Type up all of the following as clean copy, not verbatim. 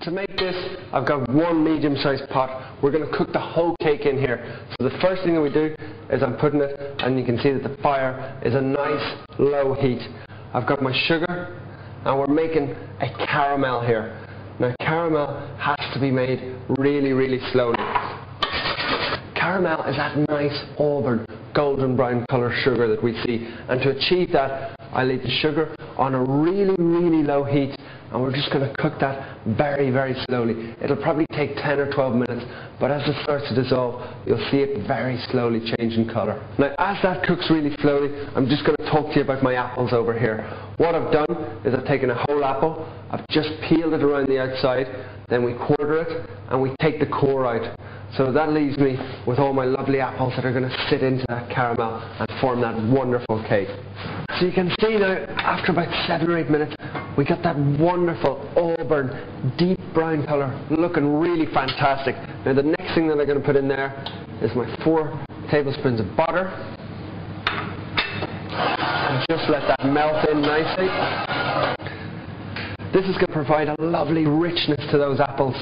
To make this, I've got one medium-sized pot. We're going to cook the whole cake in here. So the first thing that we do is I'm putting it, and you can see that the fire is a nice low heat. I've got my sugar, and we're making a caramel here. Now caramel has to be made really, really slowly. Caramel is that nice auburn, golden brown colour sugar that we see. And to achieve that, I leave the sugar on a really, really low heat, and we're just going to cook that very, very slowly. It'll probably take 10 or 12 minutes, but as it starts to dissolve, you'll see it very slowly change in colour. Now, as that cooks really slowly, I'm just going to talk to you about my apples over here. What I've done is I've taken a whole apple, I've just peeled it around the outside, then we quarter it, and we take the core out. So that leaves me with all my lovely apples that are going to sit into that caramel and form that wonderful cake. So you can see now, after about 7 or 8 minutes, we got that wonderful auburn, deep brown colour, looking really fantastic. Now the next thing that I'm going to put in there is my 4 tablespoons of butter. And just let that melt in nicely. This is going to provide a lovely richness to those apples,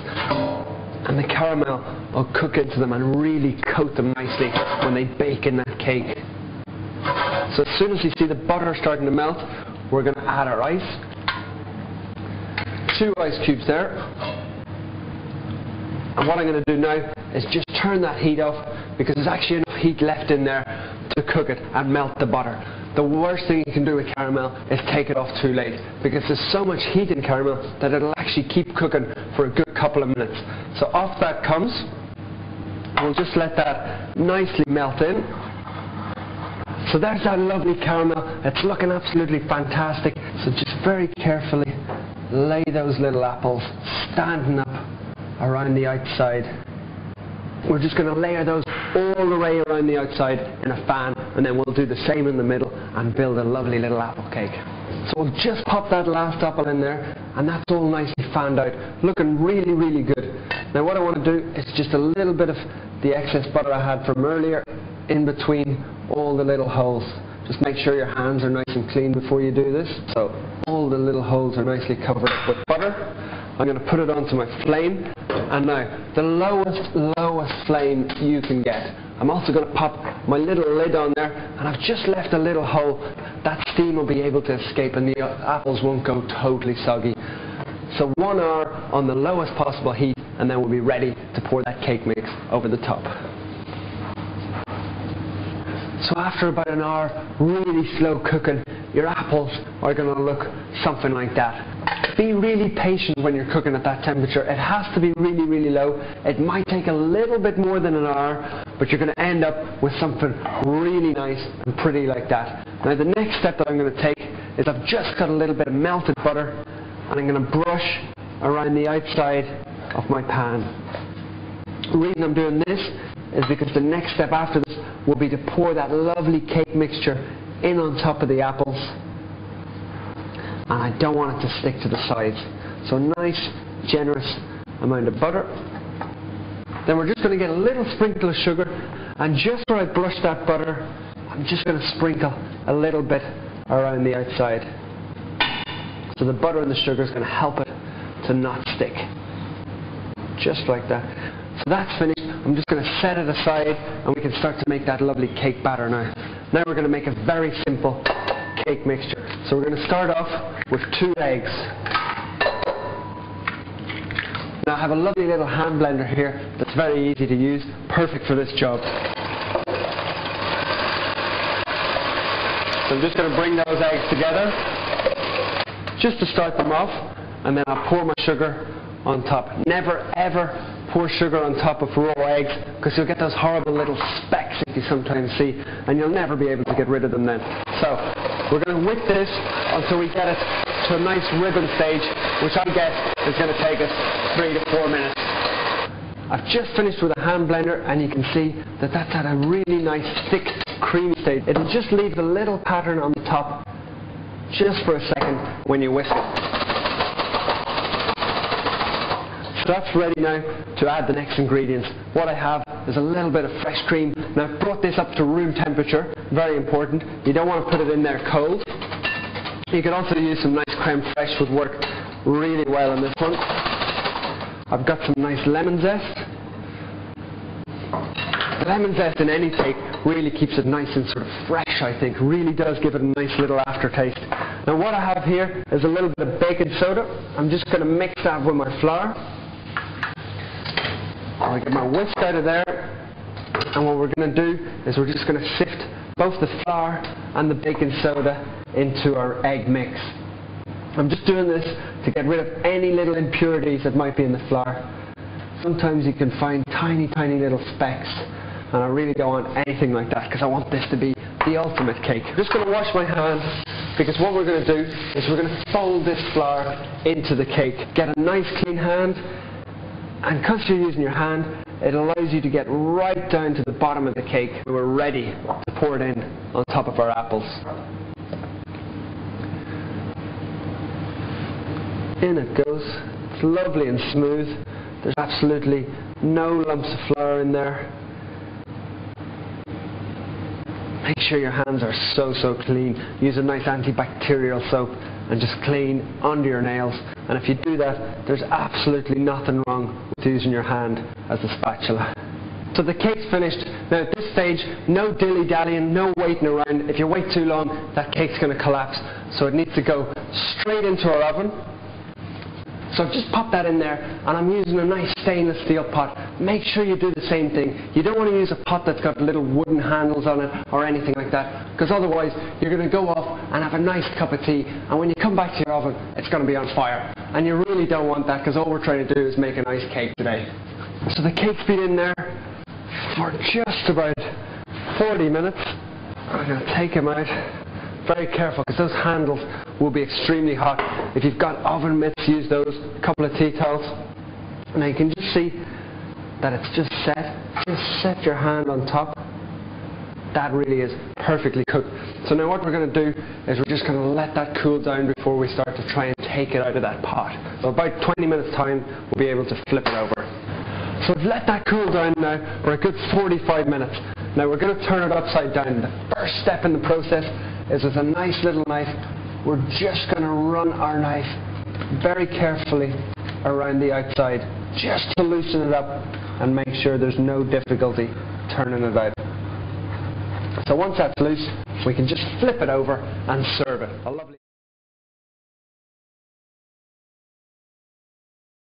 and the caramel will cook into them and really coat them nicely when they bake in that cake. So as soon as you see the butter starting to melt, we're going to add our ice. 2 ice cubes there. And what I'm going to do now is just turn that heat off, because there's actually enough heat left in there to cook it and melt the butter. The worst thing you can do with caramel is take it off too late, because there's so much heat in caramel that it'll actually keep cooking for a good couple of minutes. So off that comes, and we'll just let that nicely melt in. So there's that lovely caramel. It's looking absolutely fantastic. So just very carefully lay those little apples standing up around the outside. We're just going to layer those all the way around the outside in a fan, and then we'll do the same in the middle and build a lovely little apple cake. So we'll just pop that last apple in there, and that's all nicely fanned out, looking really, really good. Now what I want to do is just a little bit of the excess butter I had from earlier in between all the little holes. Just make sure your hands are nice and clean before you do this. So all the little holes are nicely covered up with butter. I'm going to put it onto my flame, and now the lowest flame you can get. I'm also going to pop my little lid on there, and I've just left a little hole. That steam will be able to escape and the apples won't go totally soggy. So 1 hour on the lowest possible heat, and then we'll be ready to pour that cake mix over the top. So after about an hour really slow cooking, your apples are going to look something like that. Be really patient when you're cooking at that temperature. It has to be really, really low. It might take a little bit more than an hour, but you're going to end up with something really nice and pretty like that. Now the next step that I'm going to take is I've just got a little bit of melted butter, and I'm going to brush around the outside of my pan. The reason I'm doing this is because the next step after this will be to pour that lovely cake mixture in on top of the apples, and I don't want it to stick to the sides. So a nice generous amount of butter. Then we're just going to get a little sprinkle of sugar, and just where I brush that butter, I'm just going to sprinkle a little bit around the outside. So the butter and the sugar is going to help it to not stick. Just like that. So that's finished. I'm just going to set it aside, and we can start to make that lovely cake batter now. Now we're going to make a very simple cake mixture. So we're going to start off with 2 eggs. Now I have a lovely little hand blender here that's very easy to use, perfect for this job. So I'm just going to bring those eggs together, just to start them off, and then I'll pour my sugar on top. Never ever pour sugar on top of raw eggs, because you'll get those horrible little specks that you sometimes see, and you'll never be able to get rid of them then. So we're going to whip this until we get it to a nice ribbon stage, which I guess is going to take us 3 to 4 minutes. I've just finished with a hand blender, and you can see that that's at a really nice thick creamy stage. It'll just leave a little pattern on the top just for a second when you whisk it. So that's ready now to add the next ingredients. What I have is a little bit of fresh cream. Now I've brought this up to room temperature, very important. You don't want to put it in there cold. You can also use some nice creme fraiche, would work really well in this one. I've got some nice lemon zest. Lemon zest in any cake really keeps it nice and sort of fresh, I think. Really does give it a nice little aftertaste. Now what I have here is a little bit of baking soda. I'm just going to mix that with my flour. I'll get my whisk out of there. And what we're going to do is we're just going to sift both the flour and the baking soda into our egg mix. I'm just doing this to get rid of any little impurities that might be in the flour. Sometimes you can find tiny, tiny little specks, and I really don't want anything like that because I want this to be the ultimate cake. I'm just going to wash my hands because what we're going to do is we're going to fold this flour into the cake. Get a nice clean hand, and because you're using your hand, it allows you to get right down to the bottom of the cake. We're ready to pour it in on top of our apples. In it goes. It's lovely and smooth. There's absolutely no lumps of flour in there. Make sure your hands are so clean. Use a nice antibacterial soap and just clean under your nails. And if you do that, there's absolutely nothing wrong with using your hand as a spatula. So the cake's finished. Now at this stage, no dilly-dallying, no waiting around. If you wait too long, that cake's going to collapse. So it needs to go straight into our oven. So I've just popped that in there, and I'm using a nice stainless steel pot. Make sure you do the same thing. You don't want to use a pot that's got little wooden handles on it or anything like that, because otherwise you're going to go off and have a nice cup of tea, and when you come back to your oven, it's going to be on fire. And you really don't want that, because all we're trying to do is make a nice cake today. So the cake's been in there for just about 40 minutes. I'm going to take them out. Very careful, because those handles will be extremely hot. If you've got oven mitts, use those. A couple of tea towels. Now you can just see that it's just set. Just set your hand on top. That really is perfectly cooked. So now what we're going to do is we're just going to let that cool down before we start to try and take it out of that pot. So about 20 minutes time, we'll be able to flip it over. So we've let that cool down now for a good 45 minutes. Now we're going to turn it upside down. The first step in the process is with a nice little knife. We're just going to run our knife very carefully around the outside, just to loosen it up and make sure there's no difficulty turning it out. So once that's loose, we can just flip it over and serve it. A lovely